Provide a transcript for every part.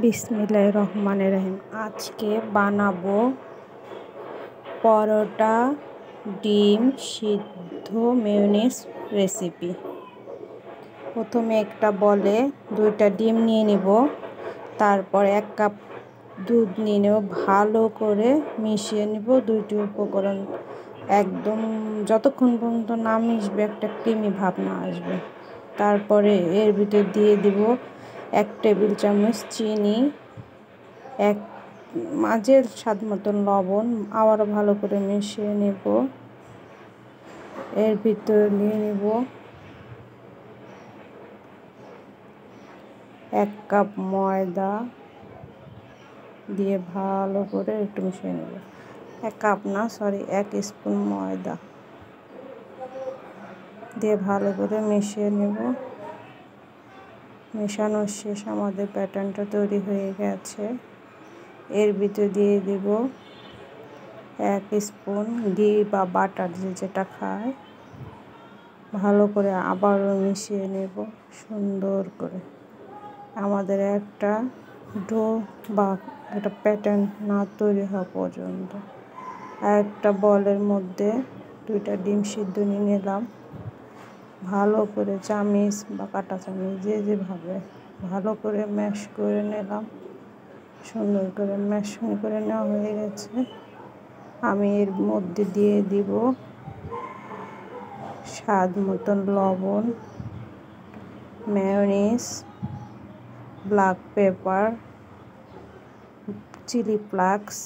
বিসমিল্লাহির রহমানির রহিম। আজকে বানাবো পরোটা ডিম সিদ্ধ মেয়োনিজ রেসিপি। প্রথমে একটা বলে 2টা ডিম নিয়ে নিব, তারপর 1 কাপ দুধ নিয়ে নেব, ভালো করে মিশিয়ে নিব। 2টি উপকরণ একদম যতক্ষণ পর্যন্ত না মিশবে একটা ক্রিমি ভাব না আসবে। তারপরে এর ভিতরে দিয়ে দিব 1 টেবিল চামচ চিনি, মাঝের স্বাদ মতন লবণ। আবারও ভালো করে মিশিয়ে নেব। এর ভিতরে নিয়ে নেব 1 কাপ ময়দা দিয়ে ভালো করে একটু মিশিয়ে নেব। 1 কাপ না, 1 স্পুন ময়দা দিয়ে ভালো করে মিশিয়ে নেব। মেশানোর শেষ, আমাদের প্যাটার্নটা তৈরি হয়ে গেছে। এর ভিতরে দিয়ে দেব 1 স্পুন ঘি বা বাটার, যেটা খায়। ভালো করে আবারও মিশিয়ে নেব সুন্দর করে। আমাদের একটা ডো বা একটা প্যাটার্ন না তৈরি হওয়া পর্যন্ত। আর একটা বলের মধ্যে 2টা ডিম সিদ্ধ নিয়ে নিলাম। ভালো করে চামিচ বা কাঁটা চামিচ যেভাবে ভালো করে ম্যাশ করে নিলাম। সুন্দর করে ম্যাশ করে নেওয়া হয়ে গেছে। আমি এর মধ্যে দিয়ে দিব স্বাদ মতন লবণ, mayonnaise, black pepper, chilli flakes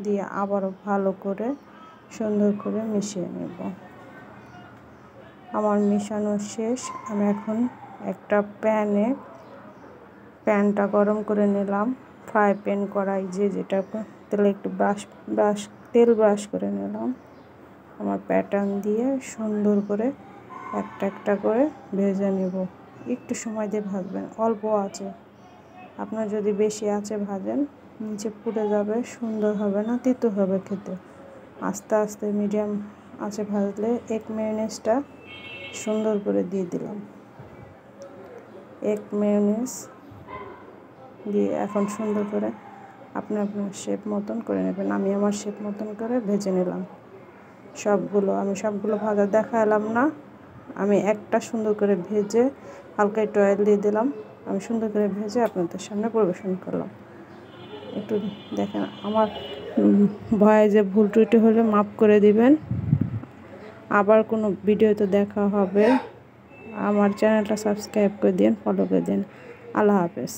দিয়ে আবারও ভালো করে সুন্দর করে মিশিয়ে নেব। আমার মিশানো শেষ। আমি এখন একটা প্যানটা গরম করে নিলাম। ফ্রাই প্যান, কড়াই, যেটা তেলে একটু তেল ব্রাশ করে নিলাম। আমার প্যাটার্ন দিয়ে সুন্দর করে একটা করে ভেজে নেব। একটু সময় দিয়ে ভাজবেন, অল্প আঁচে। আপনার যদি বেশি আঁচে ভাজেন নিচে পুড়ে যাবে, সুন্দর হবে না, তিতো হবে খেতে। আস্তে আস্তে মিডিয়াম আঁচে ভাজলে এগ মেয়োনিজটা সুন্দর করে দিয়ে দিলাম। এগ মেয়োনিজ দিয়ে এখন সুন্দর করে আপনার শেপ মতন করে নেবেন। আমি আমার শেপ মতন করে ভেজে নিলাম আমি সবগুলো ভাজা দেখালাম না। আমি একটা সুন্দর করে ভেজে হালকা একটু অয়েল দিয়ে দিলাম। আমি সুন্দর করে ভেজে আপনাদের সামনে পরিবেশন করলাম। একটু দেখেন, আমার ভয়ে যে ভুল ত্রুটি হলে মাফ করে দিবেন। আবার কোনো ভিডিওতে দেখা হবে। আমার চ্যানেলটা সাবস্ক্রাইব করে দিন, ফলো করে দিন। আল্লাহ হাফেজ।